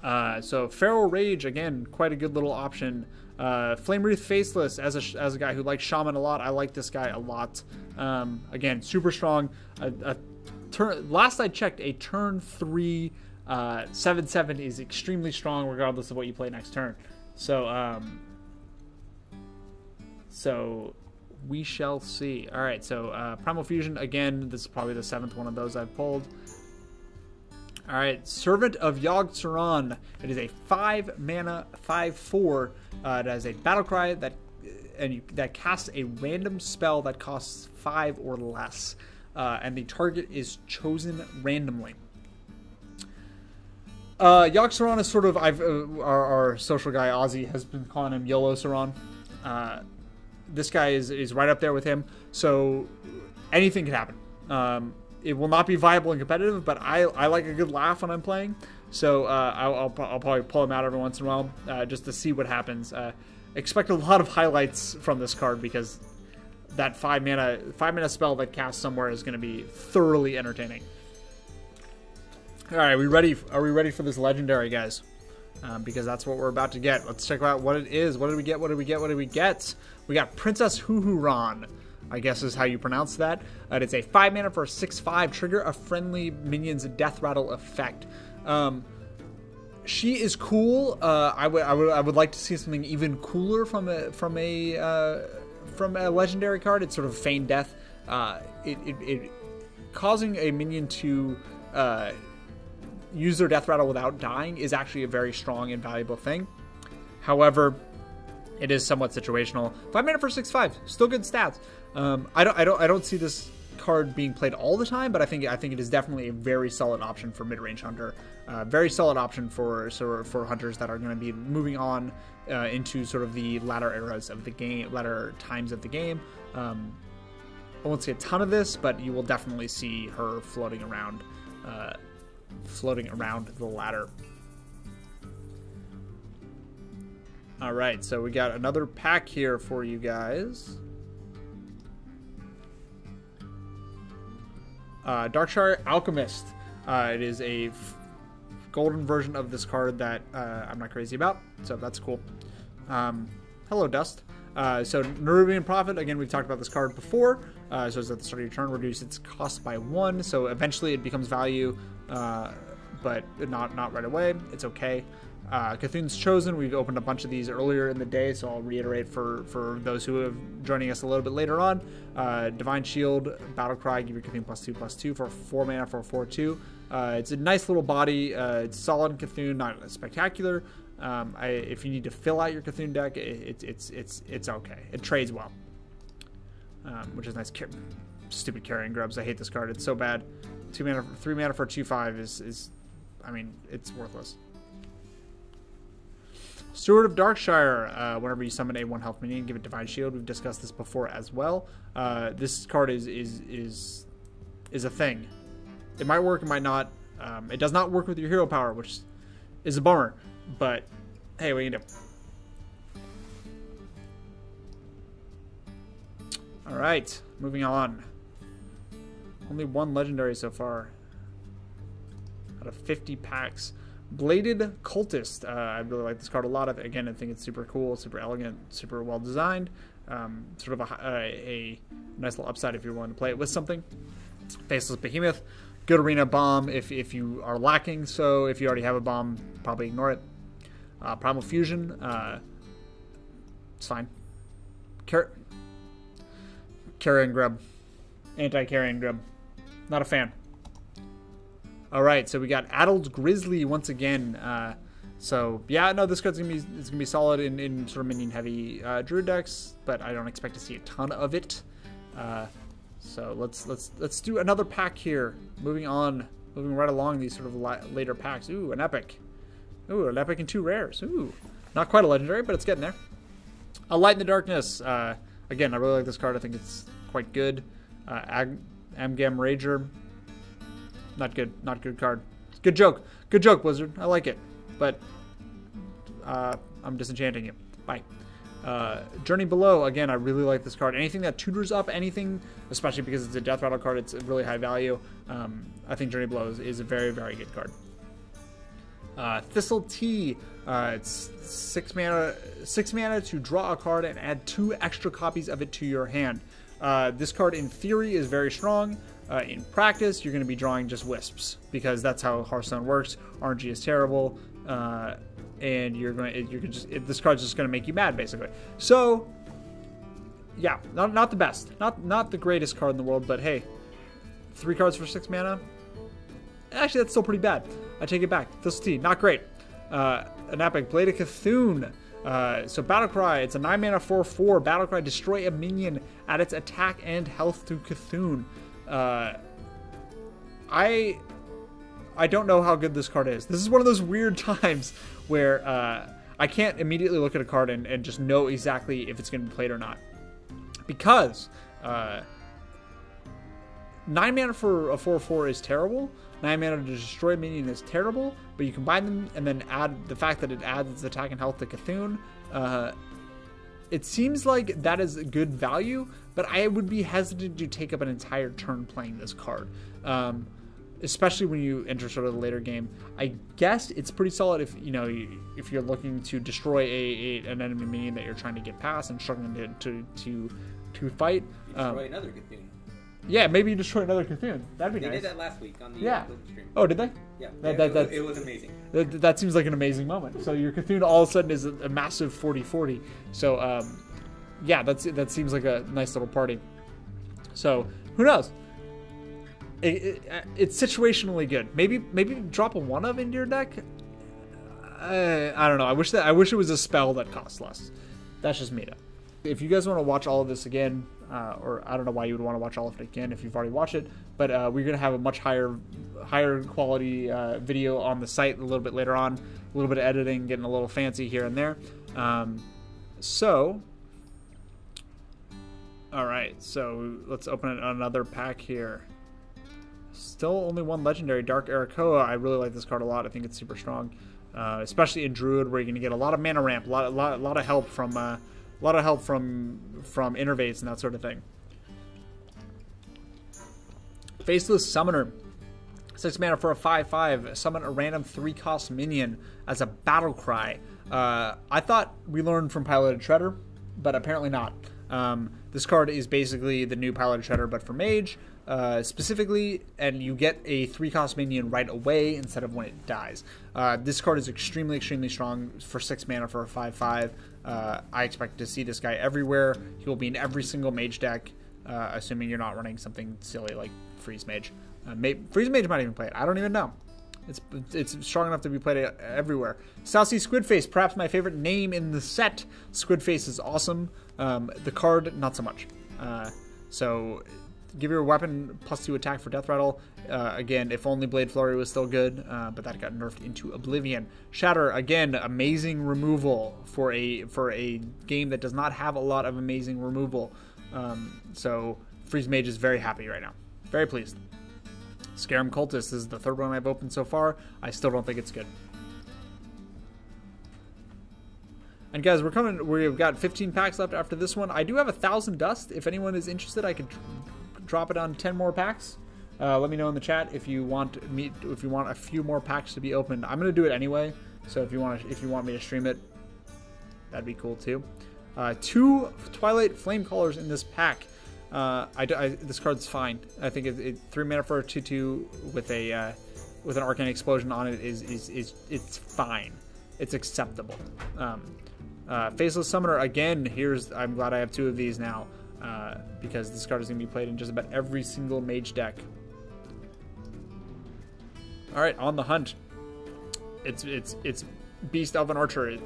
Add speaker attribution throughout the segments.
Speaker 1: So Feral Rage, again, quite a good little option. Flame Wreath Faceless, as a guy who likes Shaman a lot, I like this guy a lot. Again, super strong. Last I checked, a turn 3 7/7 is extremely strong regardless of what you play next turn. So we shall see. All right, so Primal Fusion, again, this is probably the 7th one of those I've pulled. All right, Servant of Yogg-Saron. It is a 5-mana 5/4. It has a battle cry that casts a random spell that costs 5 or less, and the target is chosen randomly. Yogg-Saron is sort of our social guy Ozzy has been calling him YOLO Saron. This guy is right up there with him, so anything can happen. It will not be viable and competitive, but I like a good laugh when I'm playing, so I'll probably pull him out every once in a while just to see what happens. Expect a lot of highlights from this card because that 5-mana spell that casts somewhere is going to be thoroughly entertaining. All right, are we ready for this legendary, guys? Because that's what we're about to get. Let's check out what it is. What did we get? What did we get? What did we get? We got Princess Huhuran, I guess is how you pronounce that. It's a 5-mana for a 6/5. Trigger a friendly minion's death rattle effect. She is cool. I would like to see something even cooler from a legendary card. It's sort of feigned death. It causing a minion to use their death rattle without dying is actually a very strong and valuable thing. However, it is somewhat situational. 5-mana for 6/5, still good stats. I don't see this card being played all the time, but I think it is definitely a very solid option for mid-range hunter. Very solid option for hunters that are going to be moving on into sort of the latter eras of the game, latter times of the game. I won't see a ton of this, but you will definitely see her floating around the ladder. All right, so we got another pack here for you guys. Darkshire Alchemist. It is a golden version of this card that I'm not crazy about, so that's cool. Hello, Dust. So Nerubian Prophet, again, we've talked about this card before. So it's at the start of your turn, reduce its cost by 1, so eventually it becomes value, but not right away. It's okay. Cthulhu's Chosen, we've opened a bunch of these earlier in the day, so I'll reiterate for those who are joining us a little bit later on. Divine Shield, Battlecry, give your Cthulhu +2/+2 for 4 mana for a 4/2. It's a nice little body. It's solid Cthulhu, not spectacular. If you need to fill out your Cthulhu deck, it's okay. It trades well, which is nice. Stupid Carrion Grubs. I hate this card. It's so bad. 3 mana for 2/5 is, I mean, it's worthless. Steward of Darkshire, whenever you summon a 1 health minion, give it Divine Shield. We've discussed this before as well. This card is a thing. It might work, it might not. It does not work with your hero power, which is a bummer. But hey, what can you do? All right, moving on. Only 1 legendary so far out of 50 packs. Bladed Cultist. I really like this card a lot. Again, I think it's super cool, super elegant, super well designed. Sort of a nice little upside if you're willing to play it with something. Faceless Behemoth. Good arena bomb if you are lacking. So if you already have a bomb, probably ignore it. Primal Fusion. It's fine. Carrion Grub. Anti-Carrion Grub. Not a fan. Alright, so we got Addled Grizzly once again. So, yeah, no, this card's gonna be solid in sort of minion-heavy Druid decks, but I don't expect to see a ton of it. So let's do another pack here. Moving right along these sort of later packs. Ooh, an epic. Ooh, an epic and 2 rares. Ooh, not quite a legendary, but it's getting there. A Light in the Darkness. Again, I really like this card. I think it's quite good. Amgam Rager. Not good. Not good card. Good joke. Good joke, Blizzard. I like it. But I'm disenchanting you. Bye. Journey Below. Again, I really like this card. Anything that tutors up anything, especially because it's a Death Rattle card, it's a really high value. I think Journey Below is a very, very good card. Thistle Tea. It's 6 mana to draw a card and add 2 extra copies of it to your hand. This card, in theory, is very strong. In practice, you're going to be drawing just wisps because that's how Hearthstone works. RNG is terrible, and this card's just going to make you mad, basically. So, yeah, not the best, not the greatest card in the world, but hey, 3 cards for 6 mana. Actually, that's still pretty bad. I take it back. Thistle Tea, not great. An epic Blade of Cthulhu. So Battlecry, it's a 9 mana 4/4. Battlecry, destroy a minion, add its attack and health to Cthulhu. I don't know how good this card is. This is one of those weird times where I can't immediately look at a card and just know exactly if it's going to be played or not. Because 9 mana for a 4/4 is terrible. 9 mana to destroy a minion is terrible, but you combine them and then add the fact that it adds its attack and health to Cthulhu. It seems like that is good value, but I would be hesitant to take up an entire turn playing this card, especially when you enter sort of the later game. I guess it's pretty solid if you're looking to destroy an enemy minion that you're trying to get past and struggling to fight.
Speaker 2: Destroy another Cthulhu.
Speaker 1: Yeah, maybe you destroy another Cthulhu. That'd be nice.
Speaker 2: They did that last week on the stream.
Speaker 1: Oh, did they?
Speaker 2: Yeah.
Speaker 1: It
Speaker 2: was amazing.
Speaker 1: That seems like an amazing moment. So your Cthulhu all of a sudden is a massive 40/40. So, yeah, that seems like a nice little party. So, who knows? It's situationally good. Maybe drop a 1-of into your deck. I don't know. I wish it was a spell that costs less. That's just me, though. If you guys want to watch all of this again, or I don't know why you would want to watch all of it again if you've already watched it, but we're going to have a much higher quality video on the site a little bit later on. A little bit of editing, getting a little fancy here and there. All right, so let's open another pack here. Still only 1 legendary, Dark Arakoa. I really like this card a lot. I think it's super strong, especially in Druid, where you're going to get a lot of mana ramp, a lot of help from innervates and that sort of thing. Faceless Summoner, 6 mana for a 5/5. Summon a random 3-cost minion as a battle cry. I thought we learned from Piloted Shredder, but apparently not. This card is basically the new Piloted Shredder, but for Mage specifically, and you get a 3-cost minion right away instead of when it dies. This card is extremely, extremely strong for 6 mana for a 5/5. I expect to see this guy everywhere. He will be in every single Mage deck, assuming you're not running something silly like Freeze Mage. Freeze Mage might even play it. I don't even know. It's strong enough to be played everywhere. Southsea Squidface, perhaps my favorite name in the set. Squidface is awesome. The card, not so much. So give your weapon +2 attack for Death Rattle. Again, if only Blade Flurry was still good, but that got nerfed into Oblivion. Shatter, again, amazing removal for a game that does not have a lot of amazing removal. So Freeze Mage is very happy right now. Very pleased. Scarum Cultist, this is the 3rd one I've opened so far. I still don't think it's good. And guys, we've got 15 packs left after this one. I do have 1,000 dust. If anyone is interested, I could drop it on 10 more packs. Let me know in the chat if you want a few more packs to be opened. I'm gonna do it anyway, so if you want me to stream it, that'd be cool too. 2 Twilight Flamecallers in this pack. This card's fine. I think 3 mana for a 2/2 with an Arcane Explosion on it it's fine. It's acceptable. Faceless Summoner, again, I'm glad I have 2 of these now, because this card is going to be played in just about every single Mage deck. Alright, on the hunt. It's Beast Elven Archer.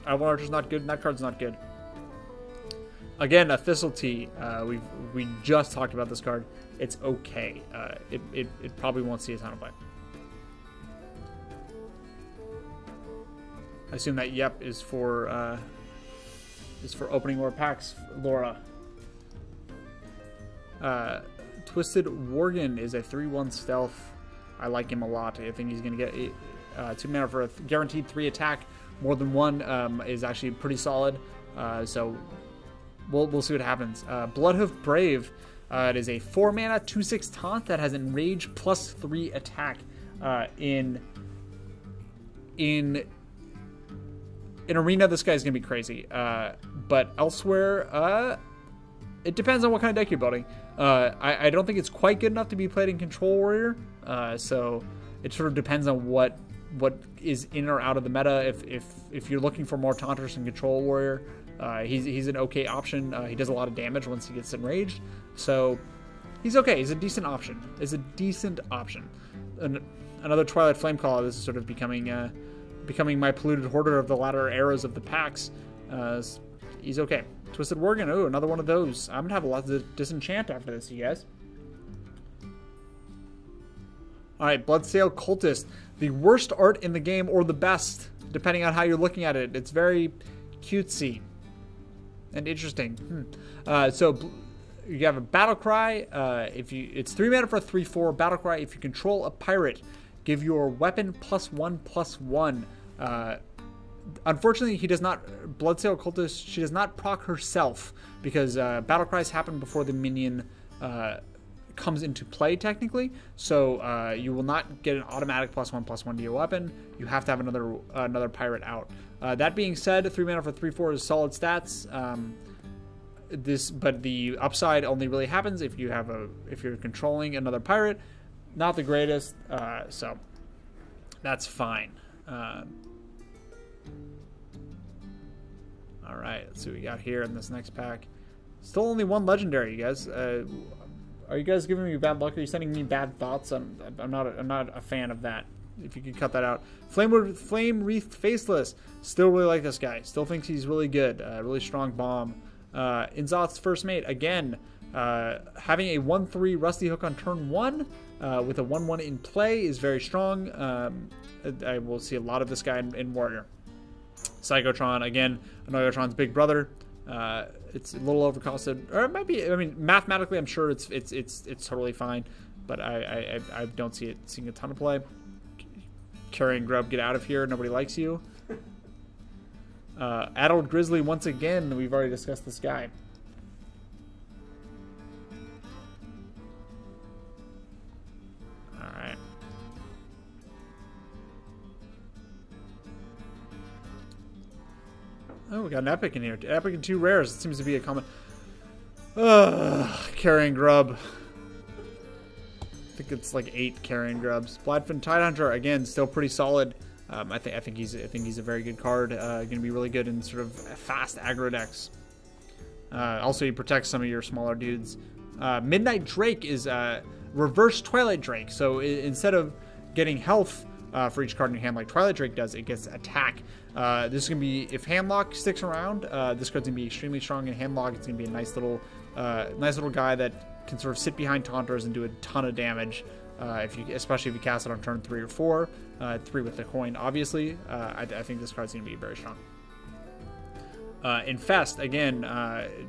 Speaker 1: Elven Archer's not good, and that card's not good. Again, a Thistle Tea. We just talked about this card. It's okay. It probably won't see a ton of play. I assume that yep is for opening more packs, Laura. Twisted Worgen is a 3/1 stealth. I like him a lot. I think he's going to get 2 mana for a guaranteed 3 attack. More than 1 is actually pretty solid. So we'll see what happens. Bloodhoof Brave. It is a 4 mana 2/6 taunt that has Enrage +3 attack in in Arena, this guy's going to be crazy. But elsewhere, it depends on what kind of deck you're building. I don't think it's quite good enough to be played in Control Warrior. So it sort of depends on what is in or out of the meta. If you're looking for more taunters in Control Warrior, he's an okay option. He does a lot of damage once he gets enraged. So he's okay. He's a decent option. Another Twilight Flamecaller. This is sort of becoming my polluted hoarder of the latter eras of the packs. He's okay. Twisted Worgen. Oh, another one of those. I'm gonna have a lot to disenchant after this, you guys. Alright, Bloodsail Cultist. The worst art in the game, or the best, depending on how you're looking at it. It's very cutesy and interesting. So you have a Battle Cry. It's 3 mana for a 3/4 Battle Cry. If you control a pirate, give your weapon +1/+1. Unfortunately, he does not. Bloodsail Cultist. She does not proc herself because Battle Cries happen before the minion comes into play technically. So you will not get an automatic +1/+1 to your weapon. You have to have another pirate out. That being said, 3 mana for 3/4 is solid stats. But the upside only really happens if you're controlling another pirate. Not the greatest, so that's fine. All right, let's see what we got here in this next pack. Still only one legendary, you guys. Are you guys giving me bad luck? Are you sending me bad thoughts? I'm not a fan of that. If you could cut that out. Flame Wreathed Faceless. Still really like this guy. Still thinks he's really good. Really strong bomb. Inzot's First Mate, again, having a 1/3 Rusty Hook on turn 1 with a 1/1 in play is very strong. I will see a lot of this guy in Warrior. Psychotron, again, Annoyotron's big brother. It's a little overcosted, or it might be. I mean, mathematically, I'm sure it's totally fine, but I don't see it seeing a ton of play. Carrying Grub, get out of here. Nobody likes you. Addled Grizzly, once again, we've already discussed this guy. Alright. Oh, we got an Epic in here. Epic and 2 rares. It seems to be a common... Carrying Grub. I think it's like 8 Carrying Grubs. Bloodfin Tidehunter, again, still pretty solid. I think he's a very good card. Going to be really good in sort of fast aggro decks. Also, he protects some of your smaller dudes. Midnight Drake is reverse Twilight Drake. So instead of getting health for each card in your hand like Twilight Drake does, it gets attack. This is going to be, if Handlock sticks around, this card's going to be extremely strong in Handlock. It's going to be a nice little guy that can sort of sit behind Taunters and do a ton of damage. Especially if you cast it on turn 3 or 4, 3 with the coin, obviously. I think this card's going to be very strong. Infest, again,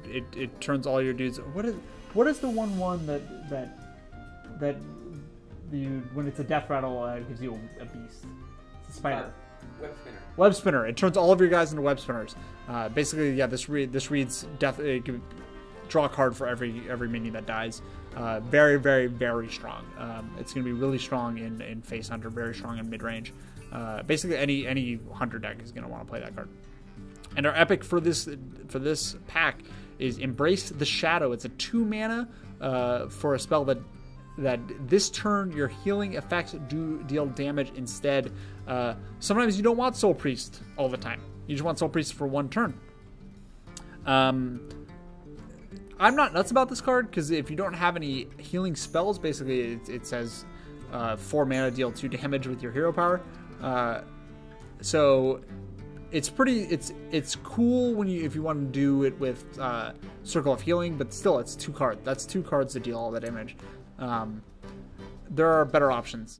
Speaker 1: it turns all your dudes. What is the 1/1 that you, when it's a death rattle, gives you a beast? It's a spider.
Speaker 2: Web Spinner.
Speaker 1: Web Spinner. It turns all of your guys into Web Spinners. Basically, yeah, this reads death. Draw a card for every minion that dies. Very, very, very strong. It's going to be really strong in Face Hunter, very strong in mid-range. Basically, any Hunter deck is going to want to play that card. And our epic for this pack is Embrace the Shadow. It's a 2 mana for a spell that this turn your healing effects deal damage instead. Sometimes you don't want Soul Priest all the time. You just want Soul Priest for 1 turn. I'm not nuts about this card because if you don't have any healing spells, basically it says 4 mana, deal 2 damage with your hero power. So it's cool if you want to do it with Circle of Healing, but still it's 2 cards. That's 2 cards to deal all the damage. There are better options.